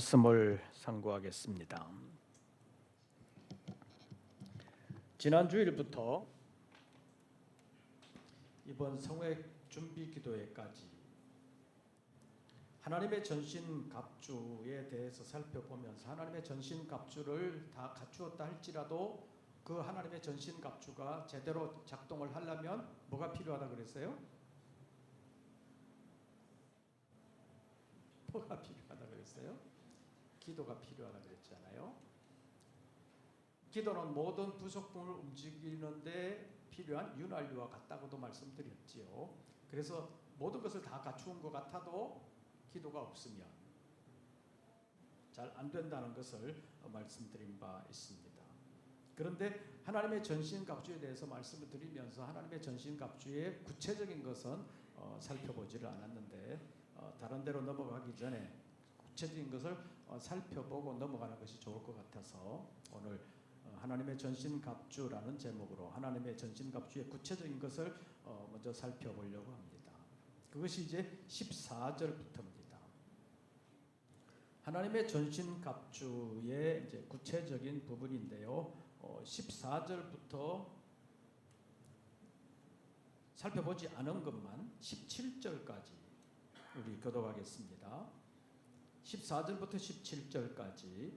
말씀을 상고하겠습니다. 지난 주일부터 이번 성회 준비 기도회까지 하나님의 전신갑주에 대해서 살펴보면서 하나님의 전신갑주를 다 갖추었다 할지라도 그 하나님의 전신갑주가 제대로 작동을 하려면 뭐가 필요하다 그랬어요? 뭐가 필요하다 그랬어요? 기도가 필요하다 그랬잖아요. 기도는 모든 부속품을 움직이는데 필요한 윤활유와 같다고도 말씀드렸지요. 그래서 모든 것을 다 갖추은 것 같아도 기도가 없으면 잘 안 된다는 것을 말씀드린 바 있습니다. 그런데 하나님의 전신갑주에 대해서 말씀을 드리면서 하나님의 전신갑주의 구체적인 것은 살펴보지를 않았는데 다른 데로 넘어가기 전에 구체적인 것을 살펴보고 넘어가는 것이 좋을 것 같아서 오늘 하나님의 전신갑주라는 제목으로 하나님의 전신갑주의 구체적인 것을 먼저 살펴보려고 합니다. 그것이 이제 14절부터입니다. 하나님의 전신갑주의 이제 구체적인 부분인데요. 14절부터 살펴보지 않은 것만 17절까지 우리 교독하겠습니다. 14절부터 17절까지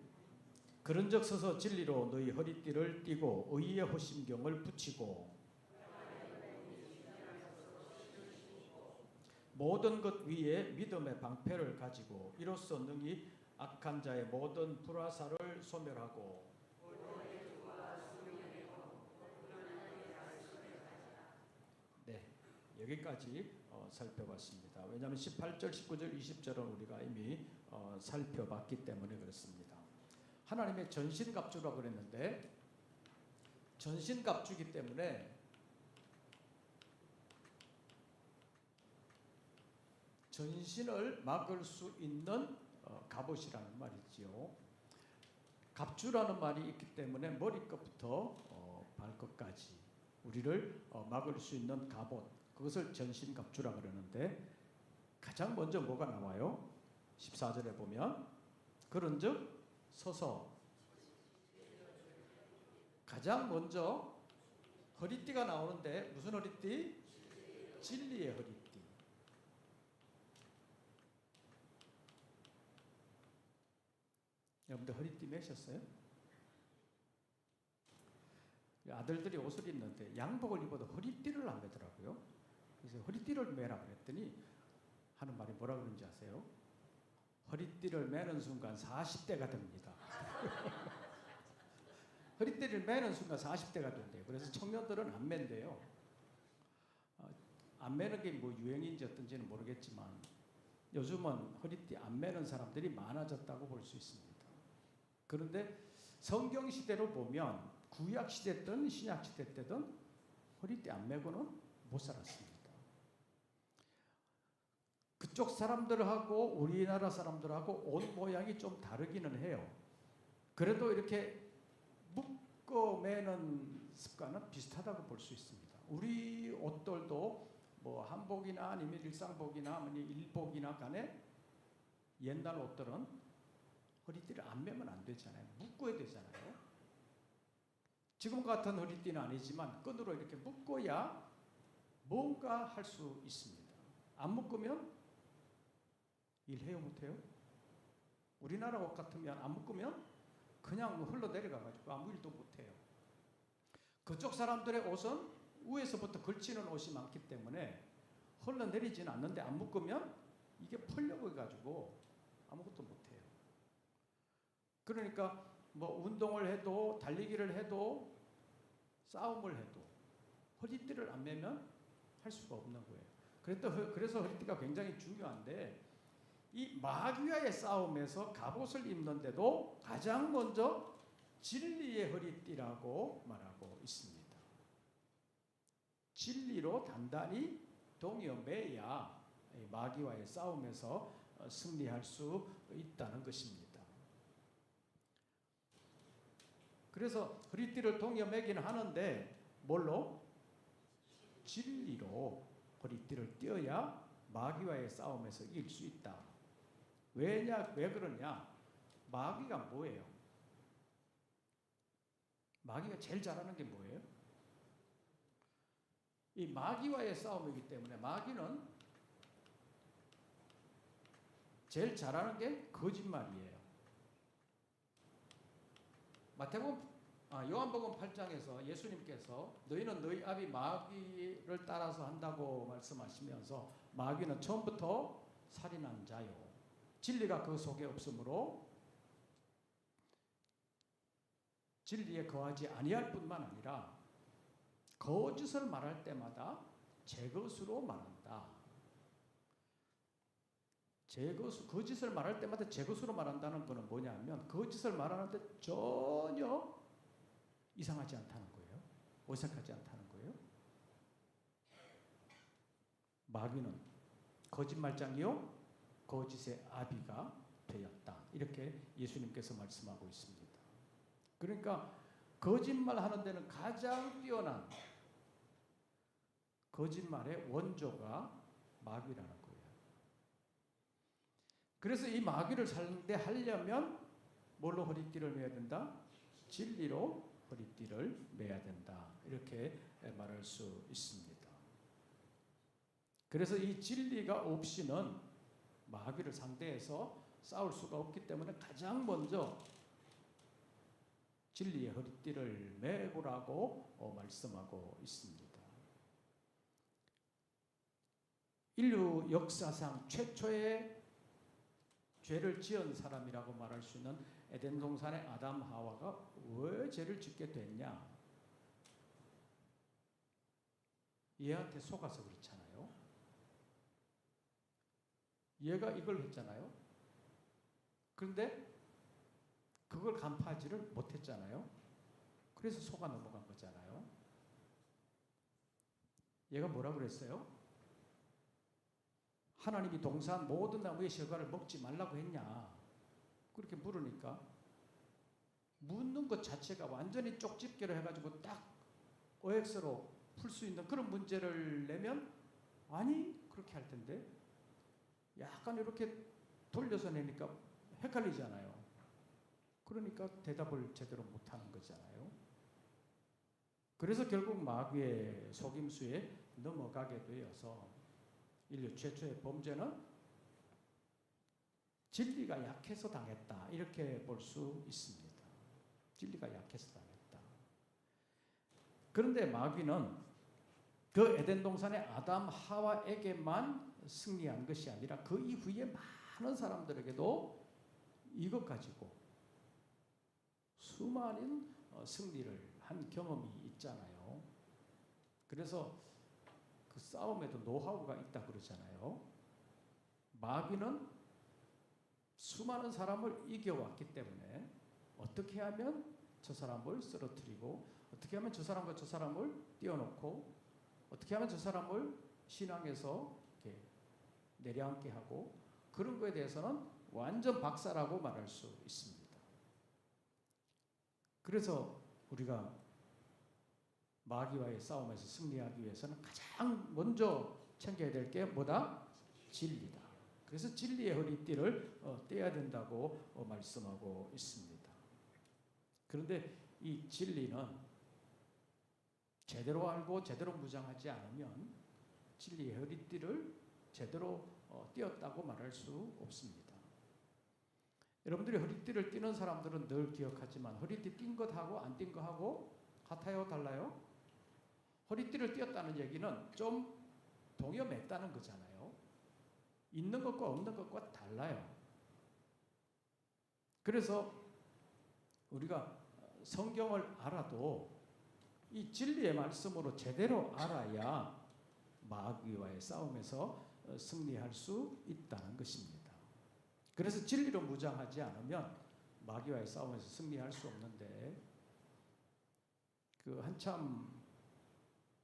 그런즉 서서 진리로 너희 허리띠를 띠고 의의 호심경을 붙이고 모든 것 위에 믿음의 방패를 가지고 이로써 능히 악한 자의 모든 불화살을 소멸하고 네, 여기까지 살펴봤습니다. 왜냐하면 18절, 19절, 20절은 우리가 이미 살펴봤기 때문에 그렇습니다. 하나님의 전신갑주라고 그랬는데 전신갑주이기 때문에 전신을 막을 수 있는 갑옷이라는 말이지요. 갑주라는 말이 있기 때문에 머리끝부터 발끝까지 우리를 막을 수 있는 갑옷, 그것을 전신갑주라고 그러는데 가장 먼저 뭐가 나와요? 14절에 보면 그런즉 서서 가장 먼저 허리띠가 나오는데 무슨 허리띠? 진리의 허리띠. 여러분들 허리띠 매셨어요? 아들들이 옷을 입는데 양복을 입어도 허리띠를 안 매더라고요. 그래서 허리띠를 매라 그랬더니 하는 말이 뭐라 그런지 아세요? 허리띠를 매는 순간 40대가 됩니다. 허리띠를 매는 순간 40대가 된대요. 그래서 청년들은 안 맨대요. 안 매는 게 뭐 유행인지 어떤지는 모르겠지만 요즘은 허리띠 안 매는 사람들이 많아졌다고 볼 수 있습니다. 그런데 성경 시대로 보면 구약 시대든 신약 시대 때든 허리띠 안 매고는 못 살았습니다. 그쪽 사람들하고 우리나라 사람들하고 옷 모양이 좀 다르기는 해요. 그래도 이렇게 묶어 매는 습관은 비슷하다고 볼 수 있습니다. 우리 옷들도 뭐 한복이나 아니면 일상복이나 아니면 일복이나 간에 옛날 옷들은 허리띠를 안 매면 안 되잖아요. 묶어야 되잖아요. 지금 같은 허리띠는 아니지만 끈으로 이렇게 묶어야 뭔가 할 수 있습니다. 안 묶으면 일해요 못해요? 우리나라 옷 같으면 안 묶으면 그냥 흘러내려가가지고 아무 일도 못해요. 그쪽 사람들의 옷은 위에서부터 걸치는 옷이 많기 때문에 흘러내리지는 않는데 안 묶으면 이게 펄려고 해가지고 아무것도 못해요. 그러니까 뭐 운동을 해도 달리기를 해도 싸움을 해도 허리띠를 안 매면 할 수가 없는 거예요. 그래서 허리띠가 굉장히 중요한데 이 마귀와의 싸움에서 갑옷을 입는데도 가장 먼저 진리의 허리띠라고 말하고 있습니다. 진리로 단단히 동여 매야 마귀와의 싸움에서 승리할 수 있다는 것입니다. 그래서 허리띠를 동여 매기는 하는데 뭘로? 진리로 허리띠를 띄어야 마귀와의 싸움에서 이길 수 있다. 왜 그러냐? 마귀가 뭐예요? 마귀가 제일 잘하는 게 뭐예요? 이 마귀와의 싸움이기 때문에 마귀는 제일 잘하는 게 거짓말이에요. 요한복음 8장에서 예수님께서 너희는 너희 아비 마귀를 따라서 한다고 말씀하시면서 마귀는 처음부터 살인한 자요. 진리가 그 속에 없으므로 진리에 거하지 아니할 뿐만 아니라 거짓을 말할 때마다 제 것으로 말한다. 거짓을 말할 때마다 제 것으로 말한다는 것은 뭐냐면 거짓을 말하는데 전혀 이상하지 않다는 거예요. 어색하지 않다는 거예요. 마귀는 거짓말장이요 거짓의 아비가 되었다. 이렇게 예수님께서 말씀하고 있습니다. 그러니까 거짓말하는 데는 가장 뛰어난 거짓말의 원조가 마귀라는 거예요. 그래서 이 마귀를 상대하려면 뭘로 허리띠를 매야 된다? 진리로 허리띠를 매야 된다. 이렇게 말할 수 있습니다. 그래서 이 진리가 없이는 마귀를 상대해서 싸울 수가 없기 때문에 가장 먼저 진리의 허리띠를 매보라고 말씀하고 있습니다. 인류 역사상 최초의 죄를 지은 사람이라고 말할 수 있는 에덴 동산의 아담 하와가 왜 죄를 짓게 됐냐? 얘한테 속아서 그렇잖아요. 얘가 이걸 했잖아요. 그런데 그걸 간파하지를 못했잖아요. 그래서 속아 넘어간 거잖아요. 얘가 뭐라 그랬어요? 하나님이 동산 모든 나무의 실과를 먹지 말라고 했냐? 그렇게 물으니까 묻는 것 자체가 완전히 쪽집게로 해가지고 딱 OX로 풀 수 있는 그런 문제를 내면 아니 그렇게 할 텐데 약간 이렇게 돌려서 내니까 헷갈리잖아요. 그러니까 대답을 제대로 못하는 거잖아요. 그래서 결국 마귀의 속임수에 넘어가게 되어서 인류 최초의 범죄는 진리가 약해서 당했다. 이렇게 볼 수 있습니다. 진리가 약해서 당했다. 그런데 마귀는 그 에덴 동산의 아담 하와에게만 승리한 것이 아니라 그 이후에 많은 사람들에게도 이것 가지고 수많은 승리를 한 경험이 있잖아요. 그래서 그 싸움에도 노하우가 있다 그러잖아요. 마귀는 수많은 사람을 이겨왔기 때문에 어떻게 하면 저 사람을 쓰러뜨리고 어떻게 하면 저 사람과 저 사람을 띄워놓고 어떻게 하면 저 사람을 신앙에서 이렇게 내려앉게 하고 그런 거에 대해서는 완전 박사라고 말할 수 있습니다. 그래서 우리가 마귀와의 싸움에서 승리하기 위해서는 가장 먼저 챙겨야 될 게 뭐다? 진리다. 그래서 진리의 허리띠를 떼야 된다고 말씀하고 있습니다. 그런데 이 진리는 제대로 알고 제대로 무장하지 않으면 진리의 허리띠를 제대로 띄었다고 말할 수 없습니다. 여러분들이 허리띠를 띄는 사람들은 늘 기억하지만 허리띠 띈 것하고 안 띈 것하고 같아요? 달라요? 허리띠를 띄었다는 얘기는 좀 동요맸다는 거잖아요. 있는 것과 없는 것과 달라요. 그래서 우리가 성경을 알아도 이 진리의 말씀으로 제대로 알아야 마귀와의 싸움에서 승리할 수 있다는 것입니다. 그래서 진리로 무장하지 않으면 마귀와의 싸움에서 승리할 수 없는데 그 한참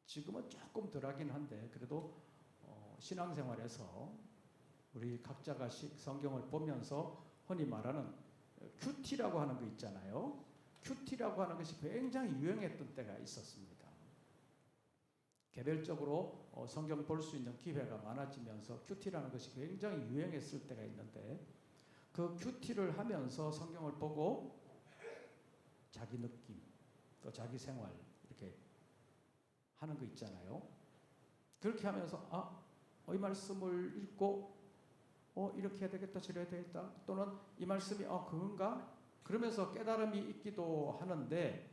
지금은 조금 덜하긴 한데 그래도 신앙생활에서 우리 각자가 성경을 보면서 흔히 말하는 큐티라고 하는 거 있잖아요. 큐티라고 하는 것이 굉장히 유행했던 때가 있었습니다. 개별적으로 성경 볼 수 있는 기회가 많아지면서 큐티라는 것이 굉장히 유행했을 때가 있는데 그 큐티를 하면서 성경을 보고 자기 느낌, 또 자기 생활 이렇게 하는 거 있잖아요. 그렇게 하면서 이 말씀을 읽고 이렇게 해야 되겠다, 저래야 되겠다, 또는 이 말씀이 그건가? 그러면서 깨달음이 있기도 하는데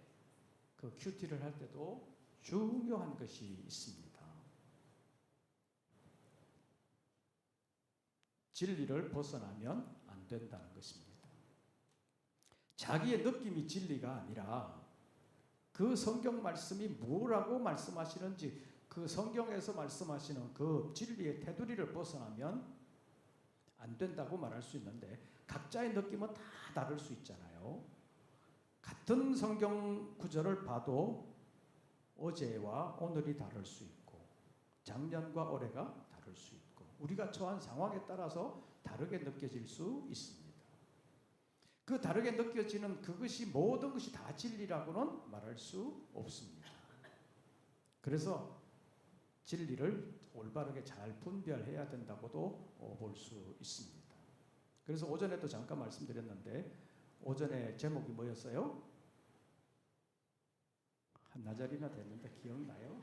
그 큐티를 할 때도 중요한 것이 있습니다. 진리를 벗어나면 안 된다는 것입니다. 자기의 느낌이 진리가 아니라 그 성경 말씀이 뭐라고 말씀하시는지, 그 성경에서 말씀하시는 그 진리의 테두리를 벗어나면 안 된다고 말할 수 있는데, 각자의 느낌은 다 다를 수 있잖아요. 같은 성경 구절을 봐도 어제와 오늘이 다를 수 있고 작년과 올해가 다를 수 있고 우리가 처한 상황에 따라서 다르게 느껴질 수 있습니다. 그 다르게 느껴지는 그것이 모든 것이 다 진리라고는 말할 수 없습니다. 그래서 진리를 올바르게 잘 분별해야 된다고도 볼 수 있습니다. 그래서 오전에도 잠깐 말씀드렸는데, 오전에 제목이 뭐였어요? 한나절이나 됐는데 기억나요?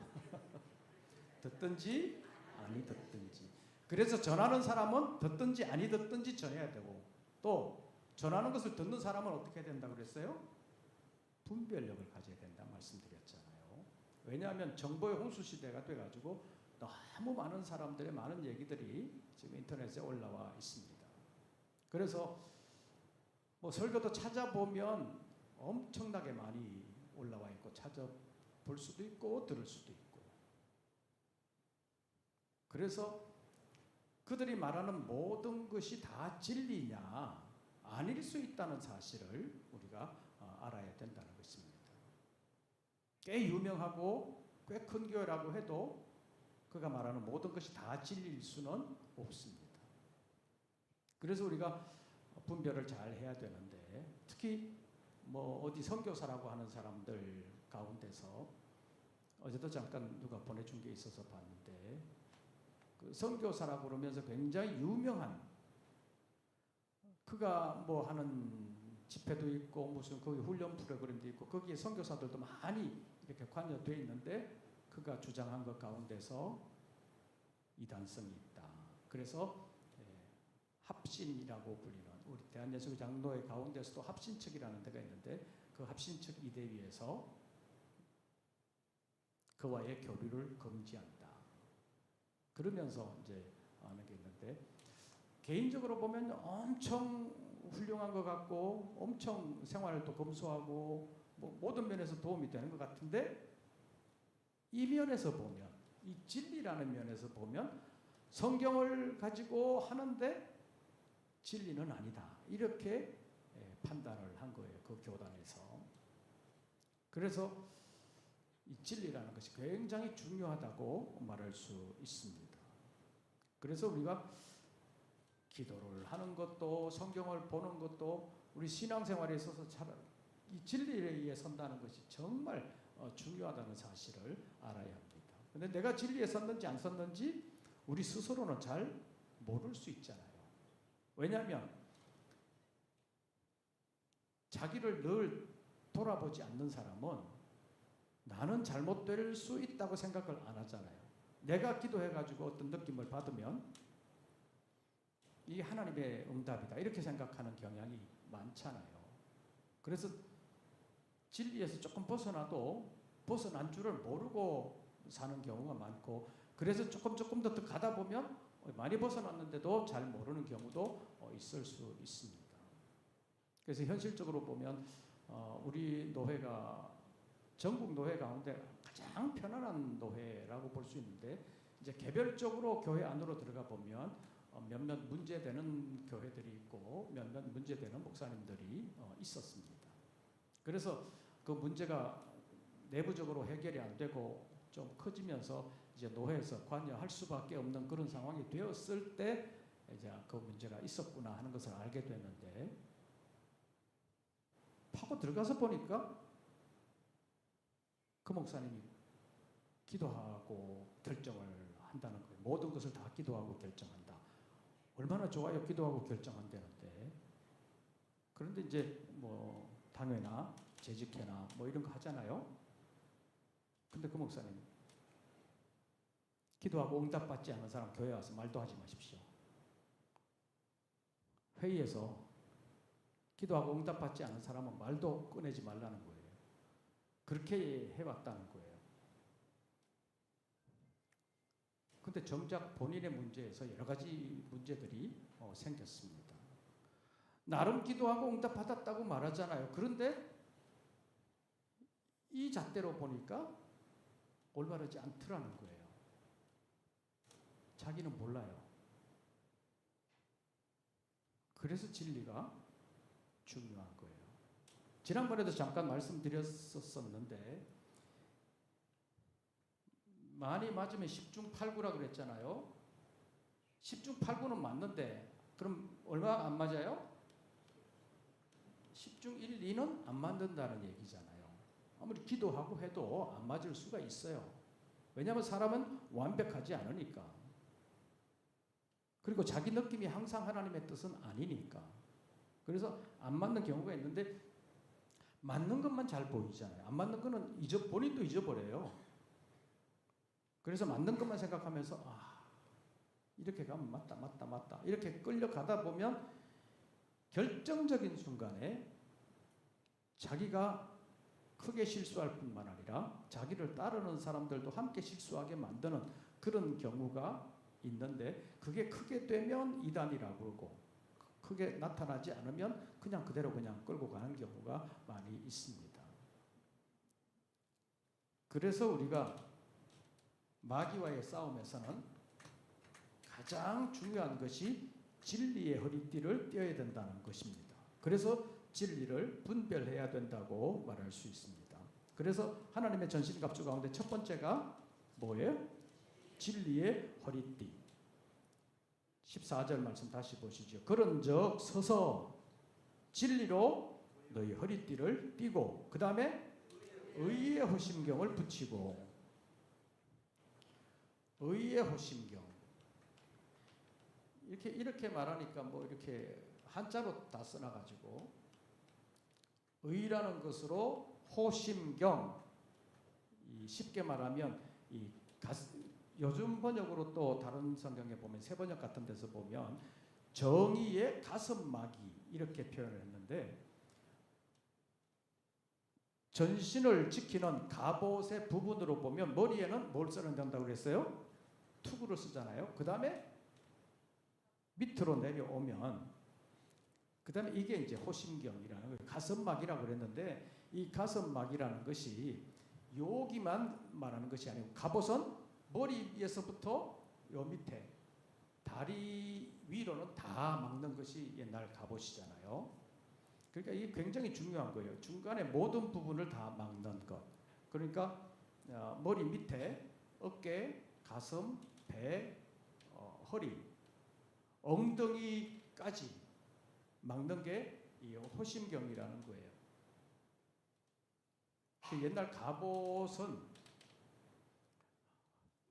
듣든지 아니 듣든지. 그래서 전하는 사람은 듣든지 아니 듣든지 전해야 되고, 또 전하는 것을 듣는 사람은 어떻게 해야 된다고 그랬어요? 분별력을 가져야 된다 말씀드렸잖아요. 왜냐하면 정보의 홍수 시대가 돼가지고 너무 많은 사람들의 많은 얘기들이 지금 인터넷에 올라와 있습니다. 그래서 뭐 설교도 찾아보면 엄청나게 많이 올라와 있고 찾아볼 수도 있고 들을 수도 있고, 그래서 그들이 말하는 모든 것이 다 진리냐 아닐 수 있다는 사실을 우리가 알아야 된다는 것입니다. 꽤 유명하고 꽤 큰 교회라고 해도 그가 말하는 모든 것이 다 진리일 수는 없습니다. 그래서 우리가 분별을 잘 해야 되는데, 특히 뭐 어디 선교사라고 하는 사람들 가운데서 어제도 잠깐 누가 보내준 게 있어서 봤는데, 그 선교사라고 그러면서 굉장히 유명한, 그가 뭐 하는 집회도 있고 무슨 거기 훈련 프로그램도 있고 거기에 선교사들도 많이 이렇게 관여되어 있는데, 그가 주장한 것 가운데서 이단성이 있다. 그래서 합신이라고 불리는, 우리 대한예수교 장로회 가운데서도 합신측이라는 데가 있는데, 그 합신측 이대위에서 그와의 교류를 금지한다. 그러면서 이제 하는 게 있는데, 개인적으로 보면 엄청 훌륭한 것 같고 엄청 생활도 검소하고 뭐 모든 면에서 도움이 되는 것 같은데, 이 면에서 보면, 이 진리라는 면에서 보면 성경을 가지고 하는데 진리는 아니다, 이렇게 판단을 한 거예요, 그 교단에서. 그래서 이 진리라는 것이 굉장히 중요하다고 말할 수 있습니다. 그래서 우리가 기도를 하는 것도 성경을 보는 것도 우리 신앙생활에 있어서 이 진리에 의해 선다는 것이 정말 중요하다는 사실을 알아야 합니다. 그런데 내가 진리에 섰는지 안 섰는지 우리 스스로는 잘 모를 수 있잖아요. 왜냐하면 자기를 늘 돌아보지 않는 사람은 나는 잘못될 수 있다고 생각을 안 하잖아요. 내가 기도해가지고 어떤 느낌을 받으면 이게 하나님의 응답이다, 이렇게 생각하는 경향이 많잖아요. 그래서 진리에서 조금 벗어나도 벗어난 줄을 모르고 사는 경우가 많고, 그래서 조금 더 가다 보면 많이 벗어났는데도 잘 모르는 경우도 있을 수 있습니다. 그래서 현실적으로 보면 우리 노회가 전국 노회 가운데 가장 편안한 노회라고 볼 수 있는데, 이제 개별적으로 교회 안으로 들어가 보면 몇몇 문제되는 교회들이 있고 몇몇 문제되는 목사님들이 있었습니다. 그래서 그 문제가 내부적으로 해결이 안 되고 좀 커지면서 이제 노회에서 관여할 수밖에 없는 그런 상황이 되었을 때 이제 그 문제가 있었구나 하는 것을 알게 됐는데, 파고 들어가서 보니까 그 목사님이 기도하고 결정을 한다는 거예요. 모든 것을 다 기도하고 결정한다. 얼마나 좋아요, 기도하고 결정한다는데. 그런데 이제 뭐 당회나 재직회나 뭐 이런 거 하잖아요. 근데 그 목사님, 기도하고 응답받지 않은 사람 교회 와서 말도 하지 마십시오. 회의에서 기도하고 응답받지 않은 사람은 말도 꺼내지 말라는 거예요. 그렇게 해왔다는 거예요. 근데 정작 본인의 문제에서 여러 가지 문제들이 생겼습니다. 나름 기도하고 응답받았다고 말하잖아요. 그런데 이 잣대로 보니까 올바르지 않더라는 거예요. 자기는 몰라요. 그래서 진리가 중요한 거예요. 지난번에도 잠깐 말씀드렸었는데 많이 맞으면 10중 8구라 그랬잖아요. 10중 8구는 맞는데 그럼 얼마 안 맞아요? 10중 1, 2는 안 맞는다는 얘기잖아요. 아무리 기도하고 해도 안 맞을 수가 있어요. 왜냐하면 사람은 완벽하지 않으니까. 그리고 자기 느낌이 항상 하나님의 뜻은 아니니까. 그래서 안 맞는 경우가 있는데 맞는 것만 잘 보이잖아요. 안 맞는 거는 본인도 잊어버려요. 그래서 맞는 것만 생각하면서 이렇게 가면 맞다 이렇게 끌려가다 보면 결정적인 순간에 자기가 크게 실수할 뿐만 아니라 자기를 따르는 사람들도 함께 실수하게 만드는 그런 경우가 있는데 그게 크게 되면 이단이라고 그러고 크게 나타나지 않으면 그냥 그대로 그냥 끌고 가는 경우가 많이 있습니다. 그래서 우리가 마귀와의 싸움에서는 가장 중요한 것이 진리의 허리띠를 떼어야 된다는 것입니다. 그래서 진리를 분별해야 된다고 말할 수 있습니다. 그래서 하나님의 전신갑주 가운데 첫 번째가 뭐예요? 진리의 허리띠. 14절 말씀 다시 보시죠. 그런즉 서서 진리로 너희 허리띠를 띠고 그 다음에 의의 호심경을 붙이고. 의의 호심경. 이렇게 말하니까 뭐 이렇게 한자로 다 써놔가지고 의라는 것으로 호심경. 쉽게 말하면 요즘 번역으로 또 다른 성경에 보면 새 번역 같은 데서 보면 정의의 가슴막이 이렇게 표현을 했는데 전신을 지키는 갑옷의 부분으로 보면 머리에는 뭘 써야 된다고 그랬어요? 투구를 쓰잖아요. 그 다음에 밑으로 내려오면 그 다음에 이게 이제 호심경이라는 거예요. 가슴막이라고 그랬는데 이 가슴막이라는 것이 여기만 말하는 것이 아니고 갑옷은 머리 위에서부터 요 밑에 다리 위로는 다 막는 것이 옛날 갑옷이잖아요. 그러니까 이게 굉장히 중요한 거예요. 중간에 모든 부분을 다 막는 것. 그러니까 머리 밑에 어깨, 가슴, 배, 허리, 엉덩이까지 막는 게 이 호심경이라는 거예요. 그 옛날 갑옷은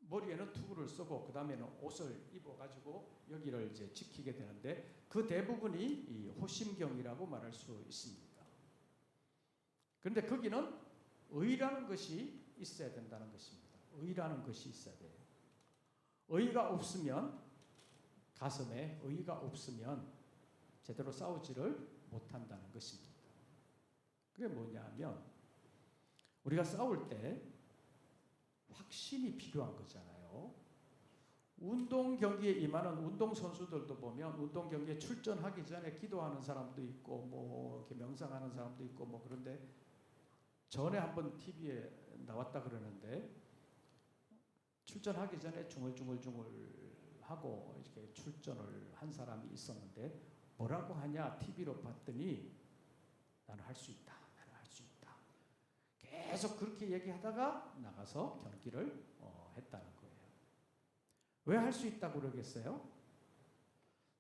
머리에는 투구를 쓰고 그 다음에는 옷을 입어가지고 여기를 이제 지키게 되는데 그 대부분이 이 호심경이라고 말할 수 있습니다. 그런데 거기는 의라는 것이 있어야 된다는 것입니다. 의라는 것이 있어야 돼요. 의가 없으면 가슴에 의가 없으면 제대로 싸우지를 못한다는 것입니다. 그게 뭐냐면 우리가 싸울 때 확신이 필요한 거잖아요. 운동 경기에 임하는 운동 선수들도 보면 운동 경기에 출전하기 전에 기도하는 사람도 있고 뭐 이렇게 명상하는 사람도 있고 뭐 그런데 전에 한번 TV에 나왔다 그러는데 출전하기 전에 중얼중얼 하고 이렇게 출전을 한 사람이 있었는데 뭐라고 하냐 TV로 봤더니 나는 할 수 있다. 나는 할 수 있다. 계속 그렇게 얘기하다가 나가서 경기를 했다는 거예요. 왜 할 수 있다고 그러겠어요?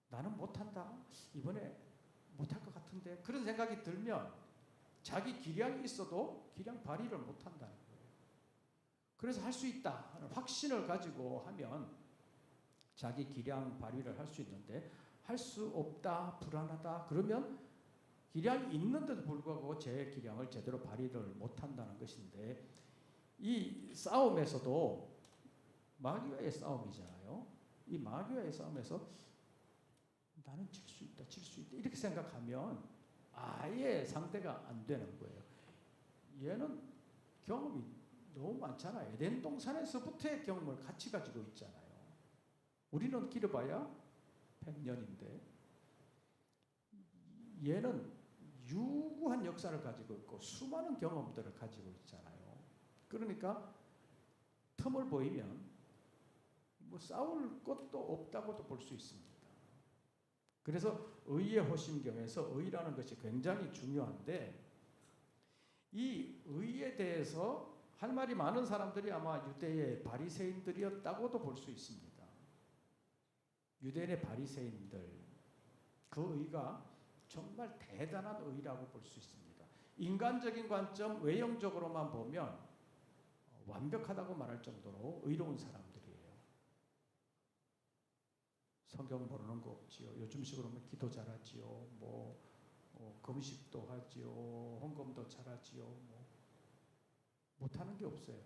나는 못한다. 이번에 못할 것 같은데 그런 생각이 들면 자기 기량이 있어도 기량 발휘를 못한다는 거예요. 그래서 할 수 있다 하는 확신을 가지고 하면 자기 기량 발휘를 할 수 있는데 할 수 없다, 불안하다 그러면 기량이 있는데도 불구하고 제 기량을 제대로 발휘를 못한다는 것인데, 이 싸움에서도 마귀와의 싸움이잖아요. 이 마귀와의 싸움에서 나는 질 수 있다, 질 수 있다 이렇게 생각하면 아예 상대가 안 되는 거예요. 얘는 경험이 너무 많잖아요. 에덴 동산에서부터의 경험을 같이 가지고 있잖아요. 우리는 길어봐야 100년인데 얘는 유구한 역사를 가지고 있고 수많은 경험들을 가지고 있잖아요. 그러니까 틈을 보이면 뭐 싸울 것도 없다고도 볼 수 있습니다. 그래서 의의 호심경에서 의라는 것이 굉장히 중요한데, 이 의에 대해서 할 말이 많은 사람들이 아마 유대의 바리새인들이었다고도 볼 수 있습니다. 유대인의 바리새인들, 그 의가 정말 대단한 의라고 볼 수 있습니다. 인간적인 관점, 외형적으로만 보면 완벽하다고 말할 정도로 의로운 사람들이에요. 성경 모르는 거 없지요. 요즘식으로 하면 기도 잘하지요. 금식도 하지요. 헌금도 잘하지요. 못하는 게 없어요.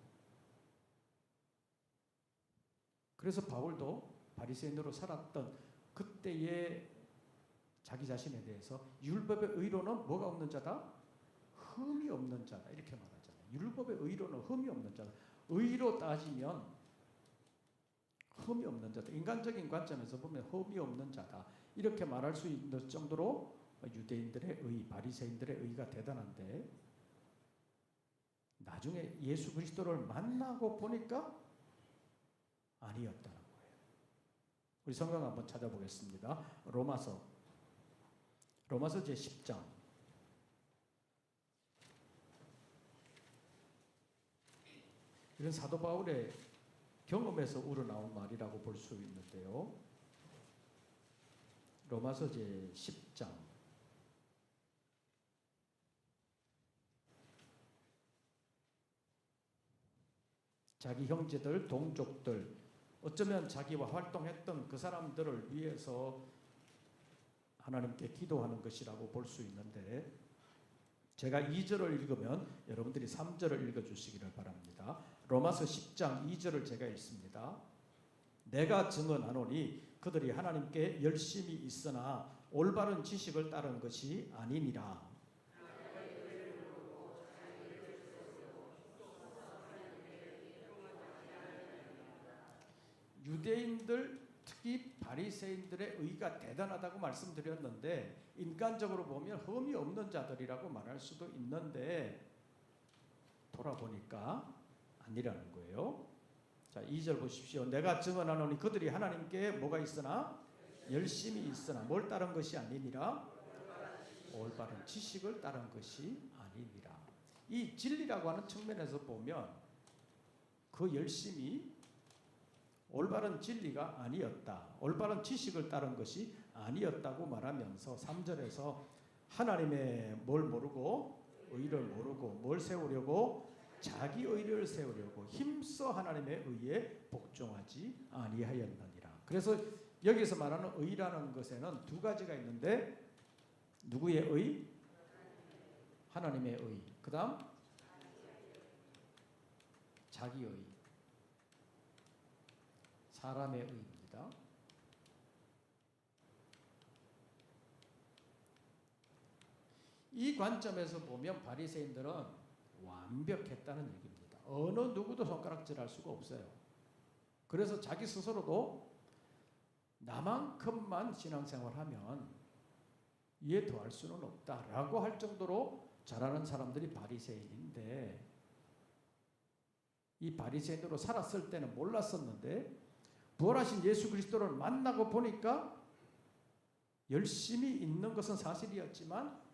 그래서 바울도 바리새인으로 살았던 그때의 자기 자신에 대해서 율법의 의로는 뭐가 없는 자다? 흠이 없는 자다 이렇게 말하잖아요. 율법의 의로는 흠이 없는 자다. 의로 따지면 흠이 없는 자다. 인간적인 관점에서 보면 흠이 없는 자다 이렇게 말할 수 있는 정도로 유대인들의 의, 바리새인들의 의가 대단한데, 나중에 예수 그리스도를 만나고 보니까 아니었다는 거예요. 우리 성경 한번 찾아보겠습니다. 로마서 제 10장. 이런 사도 바울의 경험에서 우러나온 말이라고 볼 수 있는데요. 로마서 제 10장. 자기 형제들, 동족들, 어쩌면 자기와 활동했던 그 사람들을 위해서 하나님께 기도하는 것이라고 볼 수 있는데, 제가 2절을 읽으면 여러분들이 3절을 읽어주시기를 바랍니다. 로마서 10장 2절을 제가 읽습니다. 내가 증언하노니 그들이 하나님께 열심히 있으나 올바른 지식을 따른 것이 아니니라. 유대인들, 특히 바리새인들의 의가 대단하다고 말씀드렸는데, 인간적으로 보면 흠이 없는 자들이라고 말할 수도 있는데 돌아보니까 아니라는 거예요. 자, 2절 보십시오. 내가 증언하노니 그들이 하나님께 뭐가 있으나 열심히 있으나 뭘 따른 것이 아니니라. 올바른 지식을 따른 것이 아니니라. 이 진리라고 하는 측면에서 보면 그 열심이 올바른 진리가 아니었다, 올바른 지식을 따른 것이 아니었다고 말하면서 3절에서 하나님의 뭘 모르고 의를 모르고 뭘 세우려고 자기 의를 세우려고 힘써 하나님의 의에 복종하지 아니하였느니라. 그래서 여기서 말하는 의라는 것에는 두 가지가 있는데, 누구의 의? 하나님의 의. 그 다음 자기 의, 사람의 의입니다. 이 관점에서 보면 바리새인들은 완벽했다는 얘기입니다. 어느 누구도 손가락질할 수가 없어요. 그래서 자기 스스로도 나만큼만 신앙생활하면 이에 더할 수는 없다라고 할 정도로 잘하는 사람들이 바리새인인데, 이 바리새인으로 살았을 때는 몰랐었는데 부활하신 예수 그리스도를 만나고 보니까 열심히 있는 것은 사실이었지만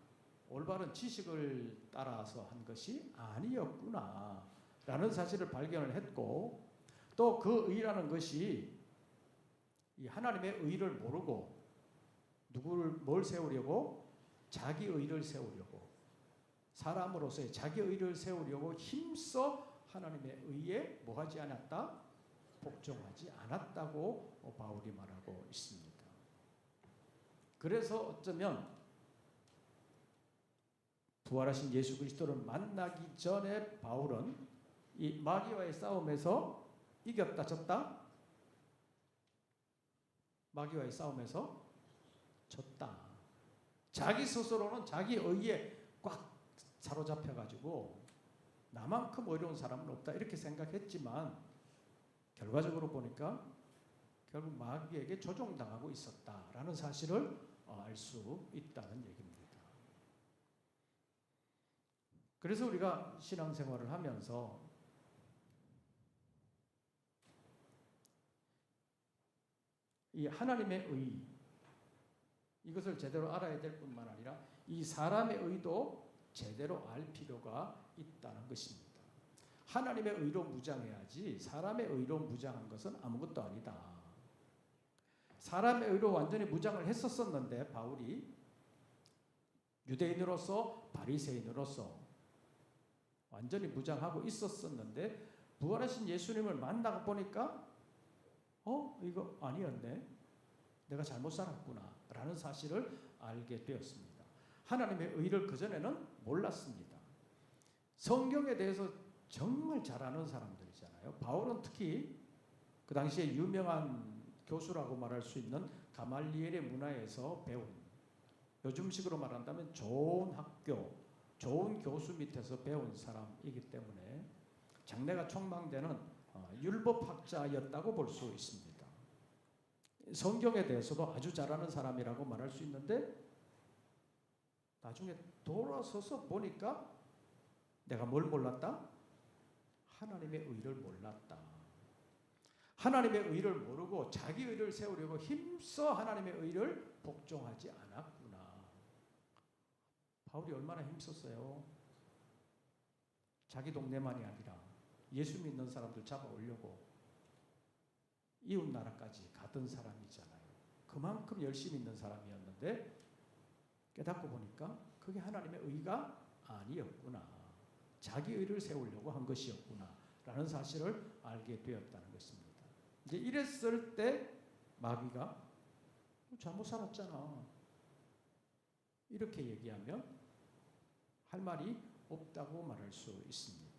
올바른 지식을 따라서 한 것이 아니었구나 라는 사실을 발견을 했고, 또 그 의라는 것이 이 하나님의 의를 모르고 누구를 뭘 세우려고? 자기 의를 세우려고, 사람으로서의 자기 의를 세우려고 힘써 하나님의 의에 뭐하지 않았다? 복종하지 않았다고 바울이 말하고 있습니다. 그래서 어쩌면 부활하신 예수 그리스도를 만나기 전에 바울은 이 마귀와의 싸움에서 이겼다 졌다? 마귀와의 싸움에서 졌다. 자기 스스로는 자기 의에 꽉 사로잡혀가지고 나만큼 어려운 사람은 없다 이렇게 생각했지만 결과적으로 보니까 결국 마귀에게 조종당하고 있었다라는 사실을 알 수 있다는 얘기입니다. 그래서 우리가 신앙생활을 하면서 이 하나님의 의 이것을 제대로 알아야 될 뿐만 아니라 이 사람의 의도 제대로 알 필요가 있다는 것입니다. 하나님의 의로 무장해야지 사람의 의로 무장한 것은 아무것도 아니다. 사람의 의로 완전히 무장을 했었었는데 바울이 유대인으로서 바리새인으로서 완전히 무장하고 있었었는데 부활하신 예수님을 만나고 보니까 이거 아니었네. 내가 잘못 살았구나 라는 사실을 알게 되었습니다. 하나님의 의를 그전에는 몰랐습니다. 성경에 대해서 정말 잘 아는 사람들이잖아요. 바울은 특히 그 당시에 유명한 교수라고 말할 수 있는 가말리엘의 문화에서 배운, 요즘식으로 말한다면 좋은 학교, 좋은 교수 밑에서 배운 사람이기 때문에 장래가 촉망되는 율법학자였다고 볼 수 있습니다. 성경에 대해서도 아주 잘 아는 사람이라고 말할 수 있는데 나중에 돌아서서 보니까 내가 뭘 몰랐다? 하나님의 의를 몰랐다. 하나님의 의를 모르고 자기 의를 세우려고 힘써 하나님의 의를 복종하지 않았구나. 바울이 얼마나 힘썼어요. 자기 동네만이 아니라 예수 믿는 사람들 잡아오려고 이웃 나라까지 가던 사람이잖아요. 그만큼 열심히 있는 사람이었는데 깨닫고 보니까 그게 하나님의 의가 아니었구나. 자기 의를 세우려고 한 것이었구나 라는 사실을 알게 되었다는 것입니다. 이제 이랬을 때 마귀가 잘못 살았잖아 이렇게 얘기하면 할 말이 없다고 말할 수 있습니다.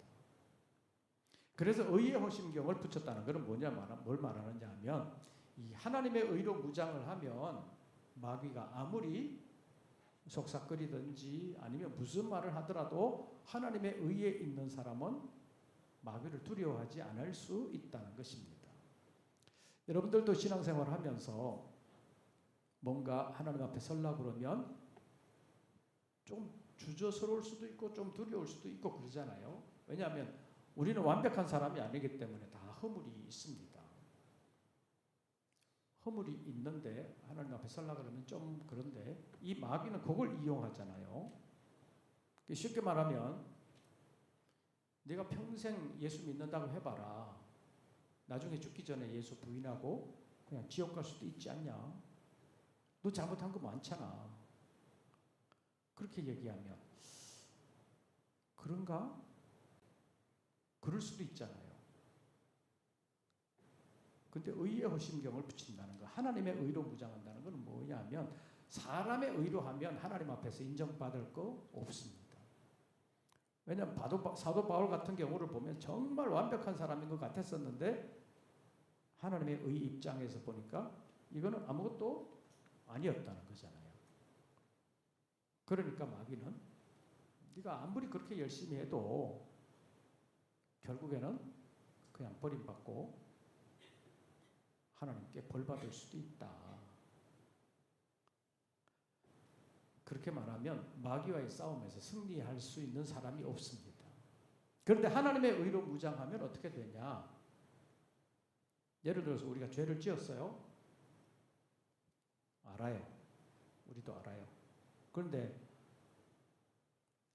그래서 의의 호심경을 붙였다는 것은 뭘 말하느냐 하면 이 하나님의 의로 무장을 하면 마귀가 아무리 속삭거리든지 아니면 무슨 말을 하더라도 하나님의 의에 있는 사람은 마귀를 두려워하지 않을 수 있다는 것입니다. 여러분들도 신앙생활을 하면서 뭔가 하나님 앞에 서려고 그러면 좀 주저스러울 수도 있고 좀 두려울 수도 있고 그러잖아요. 왜냐하면 우리는 완벽한 사람이 아니기 때문에 다 허물이 있습니다. 허물이 있는데 하나님 앞에 서려고 그러면 좀 그런데 이 마귀는 그걸 이용하잖아요. 쉽게 말하면 네가 평생 예수 믿는다고 해봐라. 나중에 죽기 전에 예수 부인하고 그냥 지옥 갈 수도 있지 않냐. 너 잘못한 거 많잖아. 그렇게 얘기하면 그런가? 그럴 수도 있잖아요. 근데 의의 호심경을 붙인다는 거, 하나님의 의로 무장한다는 건 뭐냐면 사람의 의로 하면 하나님 앞에서 인정받을 거 없습니다. 왜냐하면 사도 바울 같은 경우를 보면 정말 완벽한 사람인 것 같았었는데 하나님의 의 입장에서 보니까 이거는 아무것도 아니었다는 거잖아요. 그러니까 마귀는 네가 아무리 그렇게 열심히 해도 결국에는 그냥 버림받고 하나님께 벌받을 수도 있다. 그렇게 말하면 마귀와의 싸움에서 승리할 수 있는 사람이 없습니다. 그런데 하나님의 의로 무장하면 어떻게 되냐? 예를 들어서 우리가 죄를 지었어요. 알아요. 우리도 알아요. 그런데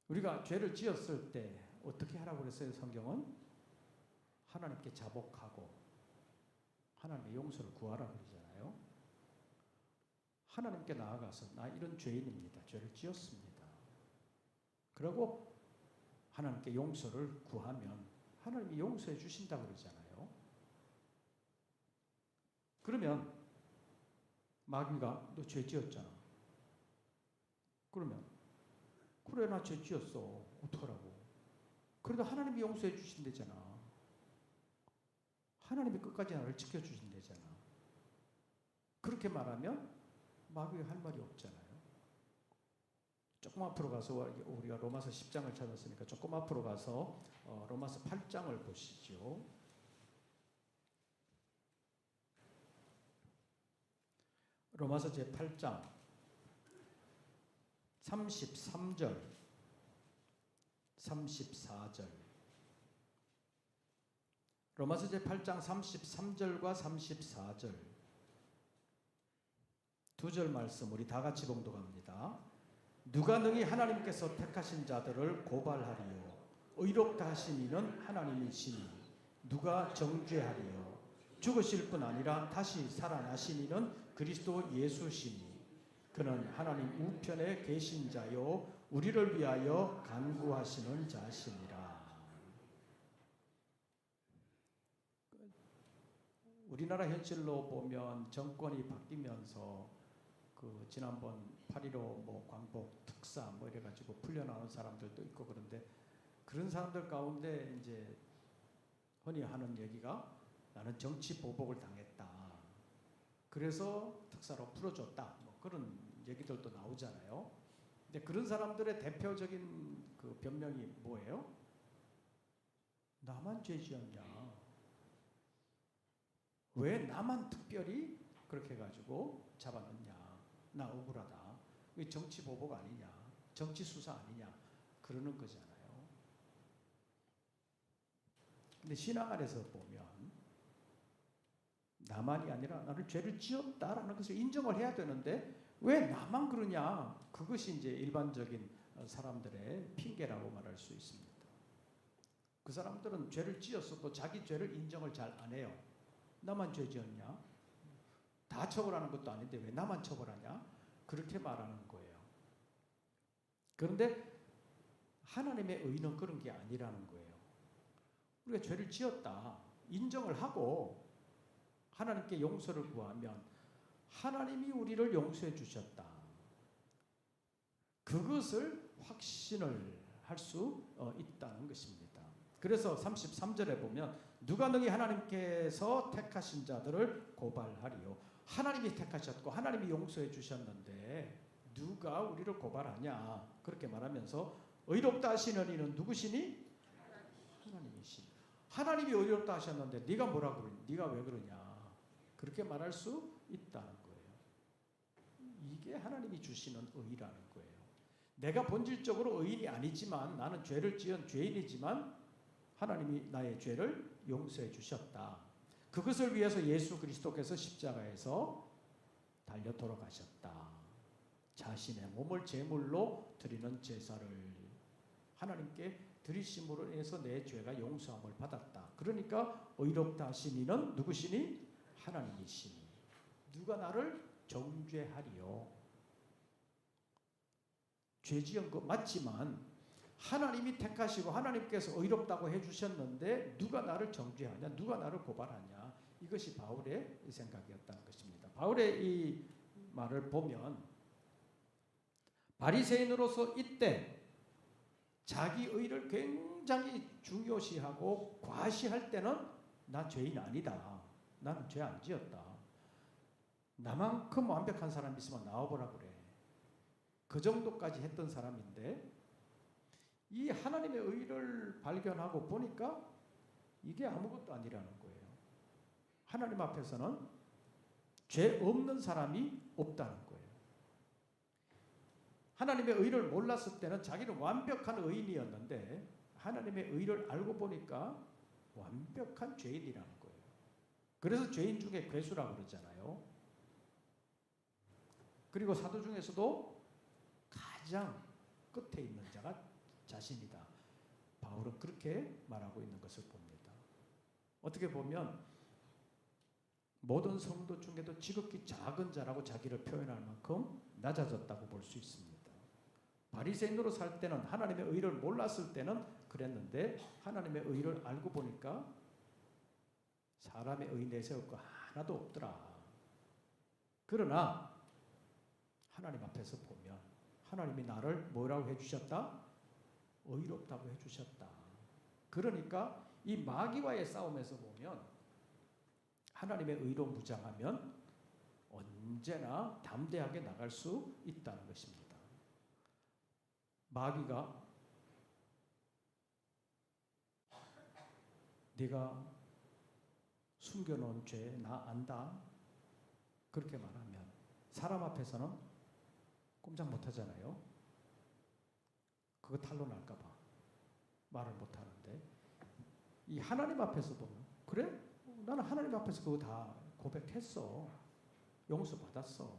우리가 죄를 지었을 때 어떻게 하라고 그랬어요? 성경은 하나님께 자복하고 하나님의 용서를 구하라 그러잖아요. 하나님께 나아가서 나 이런 죄인입니다. 죄를 지었습니다. 그리고 하나님께 용서를 구하면 하나님이 용서해 주신다고 그러잖아요. 그러면 마귀가 너 죄 지었잖아. 그러면 그래 나 죄 지었어. 어떡하라고. 그래도 하나님이 용서해 주신대잖아. 하나님이 끝까지 나를 지켜주신대잖아. 그렇게 말하면 마귀가 할 말이 없잖아요. 조금 앞으로 가서 우리가 로마서 10장을 찾았으니까 조금 앞으로 가서 로마서 8장을 보시죠. 로마서 제8장 33절 34절 로마서 제8장 33절과 34절 두 절 말씀 우리 다 같이 봉독합니다. 누가 능히 하나님께서 택하신 자들을 고발하리요 의롭다 하신 이는 하나님이시니 누가 정죄하리요 죽으실 뿐 아니라 다시 살아나신 이는 그리스도 예수시니 그는 하나님 우편에 계신 자요 우리를 위하여 간구하시는 자시니라. 우리나라 현실로 보면 정권이 바뀌면서 그 지난번 8.15 뭐 광복 특사 뭐 이래가지고 풀려나온 사람들도 있고 그런데 그런 사람들 가운데 이제 흔히 하는 얘기가 나는 정치 보복을 당했다. 그래서 특사로 풀어줬다. 뭐 그런 얘기들도 나오잖아요. 근데 그런 사람들의 대표적인 그 변명이 뭐예요? 나만 죄 지었냐? 왜 나만 특별히 그렇게 해가지고 잡아넣냐? 나 억울하다. 이게 정치 보복 아니냐? 정치 수사 아니냐? 그러는 거잖아요. 근데 신앙 안에서 보면 나만이 아니라 나는 죄를 지었다라는 것을 인정을 해야 되는데 왜 나만 그러냐? 그것이 이제 일반적인 사람들의 핑계라고 말할 수 있습니다. 그 사람들은 죄를 지었어도 자기 죄를 인정을 잘 안 해요. 나만 죄 지었냐? 다 처벌하는 것도 아닌데 왜 나만 처벌하냐? 그렇게 말하는 거예요. 그런데 하나님의 의는 그런 게 아니라는 거예요. 우리가 죄를 지었다 인정을 하고 하나님께 용서를 구하면 하나님이 우리를 용서해 주셨다. 그것을 확신을 할 수 있다는 것입니다. 그래서 33절에 보면 누가 능히 하나님께서 택하신 자들을 고발하리요. 하나님이 택하셨고 하나님이 용서해 주셨는데 누가 우리를 고발하냐. 그렇게 말하면서 의롭다 하시는 이는 누구시니? 하나님이시니. 하나님이 의롭다 하셨는데 네가 뭐라 그러니? 네가 왜 그러냐. 그렇게 말할 수 있다는 거예요. 이게 하나님이 주시는 의라는 거예요. 내가 본질적으로 의인이 아니지만 나는 죄를 지은 죄인이지만 하나님이 나의 죄를 용서해 주셨다. 그것을 위해서 예수 그리스도께서 십자가에서 달려 돌아가셨다. 자신의 몸을 제물로 드리는 제사를 하나님께 드리심으로 인해서 내 죄가 용서함을 받았다. 그러니까 의롭다 하신 이는 누구시니? 하나님이시니. 누가 나를 정죄하리요. 죄 지은 거 맞지만 하나님이 택하시고 하나님께서 의롭다고 해주셨는데 누가 나를 정죄하냐? 누가 나를 고발하냐? 이것이 바울의 생각이었다는 것입니다. 바울의 이 말을 보면 바리새인으로서 이때 자기 의를 굉장히 중요시하고 과시할 때는 나 죄인 아니다. 나는 죄 안 지었다. 나만큼 완벽한 사람 있으면 나와보라 그래. 그 정도까지 했던 사람인데 이 하나님의 의를 발견하고 보니까 이게 아무것도 아니라는 거예요. 하나님 앞에서는 죄 없는 사람이 없다는 거예요. 하나님의 의를 몰랐을 때는 자기는 완벽한 의인이었는데 하나님의 의를 알고 보니까 완벽한 죄인이라는 거예요. 그래서 죄인 중에 괴수라고 그러잖아요. 그리고 사도 중에서도 가장 끝에 있는 자가 자신이다. 바울은 그렇게 말하고 있는 것을 봅니다. 어떻게 보면 모든 성도 중에도 지극히 작은 자라고 자기를 표현할 만큼 낮아졌다고 볼 수 있습니다. 바리새인으로 살 때는 하나님의 의를 몰랐을 때는 그랬는데 하나님의 의를 알고 보니까 사람의 의 내세울 거 하나도 없더라. 그러나 하나님 앞에서 보면 하나님이 나를 뭐라고 해주셨다? 의롭다고 해주셨다. 그러니까 이 마귀와의 싸움에서 보면 하나님의 의로 무장하면 언제나 담대하게 나갈 수 있다는 것입니다. 마귀가 네가 숨겨놓은 죄 나 안다 그렇게 말하면 사람 앞에서는 꼼짝 못하잖아요. 그거 탄로날까 봐 말을 못하는데 이 하나님 앞에서 보면 그래? 나는 하나님 앞에서 그거 다 고백했어. 용서받았어.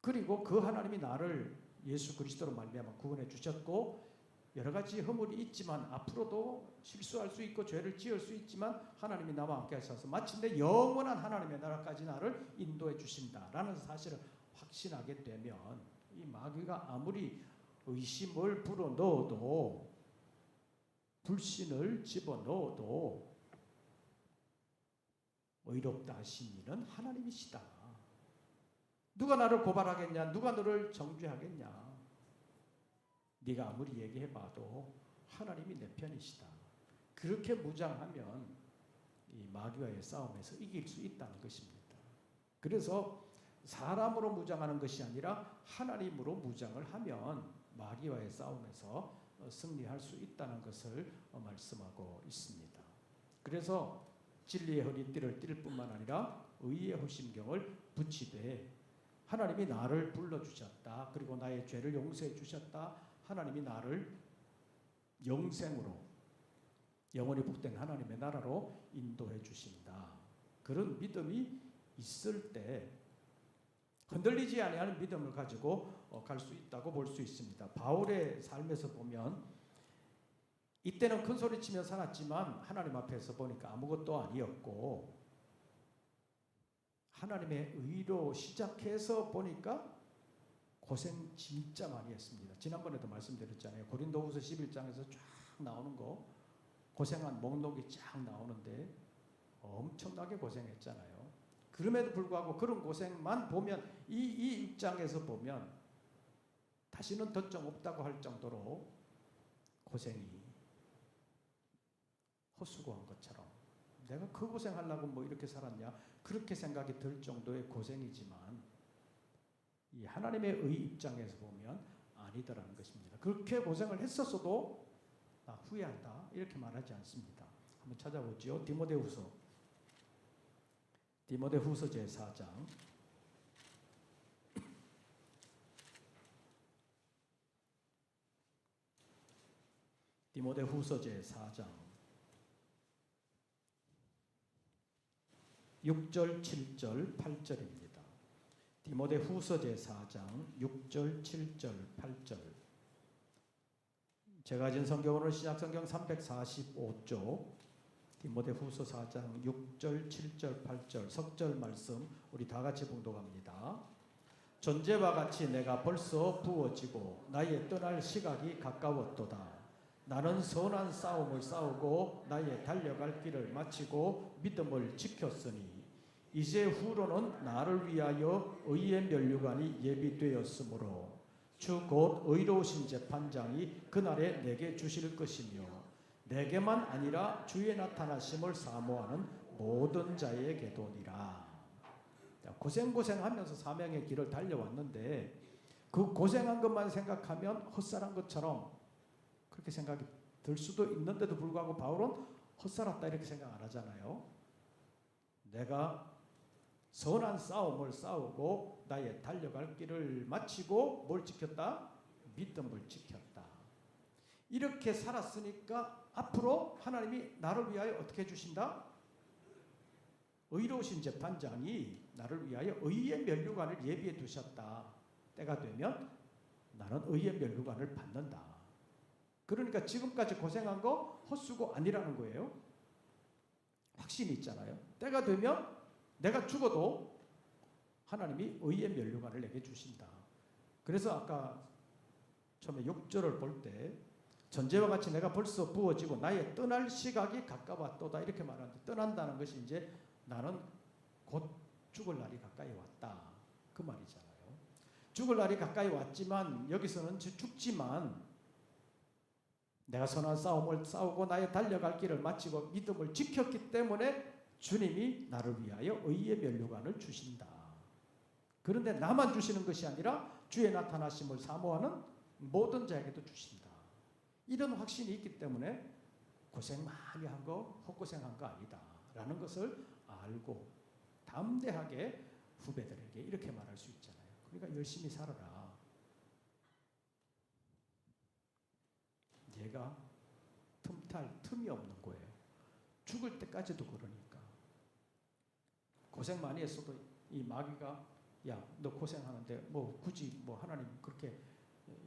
그리고 그 하나님이 나를 예수 그리스도로 말미암아 구원해 주셨고 여러 가지 허물이 있지만 앞으로도 실수할 수 있고 죄를 지을 수 있지만 하나님이 나와 함께 하셔서 마침내 영원한 하나님의 나라까지 나를 인도해 주신다라는 사실을 확신하게 되면 이 마귀가 아무리 의심을 불어넣어도 불신을 집어넣어도 의롭다 하신 이는 하나님이시다. 누가 나를 고발하겠냐? 누가 너를 정죄하겠냐? 네가 아무리 얘기해봐도 하나님이 내 편이시다. 그렇게 무장하면 이 마귀와의 싸움에서 이길 수 있다는 것입니다. 그래서 사람으로 무장하는 것이 아니라 하나님으로 무장을 하면 마귀와의 싸움에서 승리할 수 있다는 것을 말씀하고 있습니다. 그래서 진리의 허리띠를 띨 뿐만 아니라 의의 호심경을 붙이되 하나님이 나를 불러주셨다. 그리고 나의 죄를 용서해 주셨다. 하나님이 나를 영생으로 영원히 복된 하나님의 나라로 인도해 주신다. 그런 믿음이 있을 때 흔들리지 아니하는 믿음을 가지고 갈 수 있다고 볼 수 있습니다. 바울의 삶에서 보면 이때는 큰 소리치며 살았지만 하나님 앞에서 보니까 아무것도 아니었고 하나님의 의로 시작해서 보니까 고생 진짜 많이 했습니다. 지난번에도 말씀드렸잖아요. 고린도후서 11장에서 쫙 나오는 거 고생한 목록이 쫙 나오는데 엄청나게 고생했잖아요. 그럼에도 불구하고 그런 고생만 보면 이 입장에서 보면 다시는 덧정 없다고 할 정도로 고생이 헛수고한 것처럼 내가 그 고생하려고 뭐 이렇게 살았냐 그렇게 생각이 들 정도의 고생이지만 이 하나님의 의 입장에서 보면 아니더라는 것입니다. 그렇게 고생을 했었어도 나 후회한다 이렇게 말하지 않습니다. 한번 찾아보죠. 디모데후서 제4장 디모데후서 제4장 6절, 7절, 8절입니다. 디모데후서 제4장 6절, 7절, 8절. 제가 가진 성경으로는 신약성경 345쪽 디모데후서 4장 6절, 7절, 8절 석절 말씀 우리 다 같이 봉독합니다. 전제와 같이 내가 벌써 부어지고 나의 떠날 시각이 가까웠도다. 나는 선한 싸움을 싸우고 나의 달려갈 길을 마치고 믿음을 지켰으니 이제 후로는 나를 위하여 의의 면류관이 예비되었으므로 주 곧 의로우신 재판장이 그날에 내게 주실 것이며 내게만 아니라 주의 나타나심을 사모하는 모든 자에게도니라. 고생하면서 사명의 길을 달려왔는데 그 고생한 것만 생각하면 헛살한 것처럼 그렇게 생각이 들 수도 있는데도 불구하고 바울은 헛살았다 이렇게 생각 안 하잖아요. 내가 선한 싸움을 싸우고 나의 달려갈 길을 마치고 뭘 지켰다? 믿음을 지켰다. 이렇게 살았으니까 앞으로 하나님이 나를 위하여 어떻게 해주신다? 의로우신 재판장이 나를 위하여 의의 면류관을 예비해 두셨다. 때가 되면 나는 의의 면류관을 받는다. 그러니까 지금까지 고생한 거 헛수고 아니라는 거예요. 확신이 있잖아요. 때가 되면 내가 죽어도 하나님이 의의 면류관을 내게 주신다. 그래서 아까 처음에 6절을 볼 때 전제와 같이 내가 벌써 부어지고 나의 떠날 시각이 가까웠도다 이렇게 말하는데 떠난다는 것이 이제 나는 곧 죽을 날이 가까이 왔다 그 말이잖아요. 죽을 날이 가까이 왔지만 여기서는 죽지만 내가 선한 싸움을 싸우고 나의 달려갈 길을 마치고 믿음을 지켰기 때문에 주님이 나를 위하여 의의 면류관을 주신다. 그런데 나만 주시는 것이 아니라 주의 나타나심을 사모하는 모든 자에게도 주신다. 이런 확신이 있기 때문에 고생 많이 한 거 헛고생한 거 아니다 라는 것을 알고 담대하게 후배들에게 이렇게 말할 수 있잖아요. 그러니까 열심히 살아라. 얘가 틈탈 틈이 없는 거예요. 죽을 때까지도 그러니까. 고생 많이 했어도 이 마귀가 야, 너 고생하는데 뭐 굳이 뭐 하나님 그렇게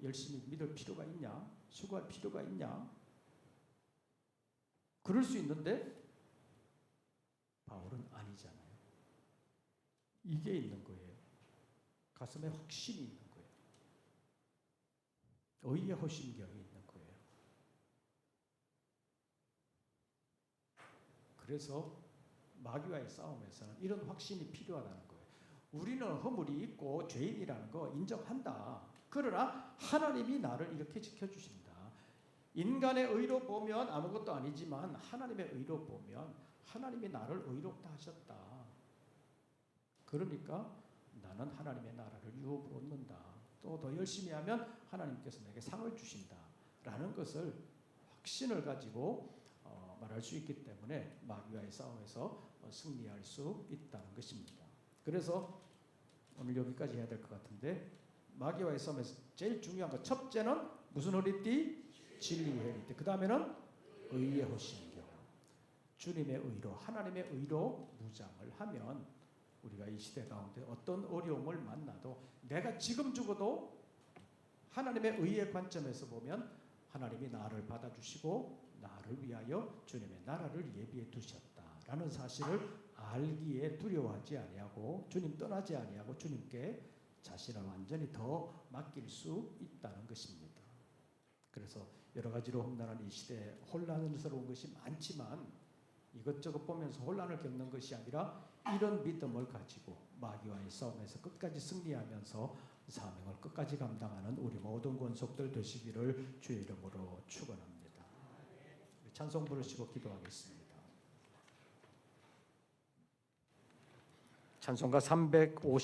열심히 믿을 필요가 있냐? 수고할 필요가 있냐? 그럴 수 있는데 바울은 아니잖아요. 이게 있는 거예요. 가슴에 확신이 있는 거예요. 의의 허심경이 있는 거예요. 그래서 마귀와의 싸움에서는 이런 확신이 필요하다는 거예요. 우리는 허물이 있고 죄인이라는 거 인정한다. 그러나 하나님이 나를 이렇게 지켜주신다. 인간의 의로 보면 아무것도 아니지만 하나님의 의로 보면 하나님이 나를 의롭다 하셨다. 그러니까 나는 하나님의 나라를 유업으로 얻는다. 또 더 열심히 하면 하나님께서 내게 상을 주신다. 라는 것을 확신을 가지고 말할 수 있기 때문에 마귀와의 싸움에서 승리할 수 있다는 것입니다. 그래서 오늘 여기까지 해야 될 것 같은데 마귀와의 싸움에서 제일 중요한 것 첫째는 무슨 허리띠? 진리의 허리띠. 그 다음에는 의의 허심경. 주님의 의로 하나님의 의로 무장을 하면 우리가 이 시대 가운데 어떤 어려움을 만나도 내가 지금 죽어도 하나님의 의의 관점에서 보면 하나님이 나를 받아주시고 나를 위하여 주님의 나라를 예비해 두셨다라는 사실을 알기에 두려워하지 아니하고 주님 떠나지 아니하고 주님께 자신을 완전히 더 맡길 수 있다는 것입니다. 그래서 여러 가지로 험난한 이 시대에 혼란스러운 것이 많지만 이것저것 보면서 혼란을 겪는 것이 아니라 이런 믿음을 가지고 마귀와의 싸움에서 끝까지 승리하면서 사명을 끝까지 감당하는 우리 모든 권속들 되시기를 주의 이름으로 축원합니다. 찬송 부르시고 기도하겠습니다. 찬송가 350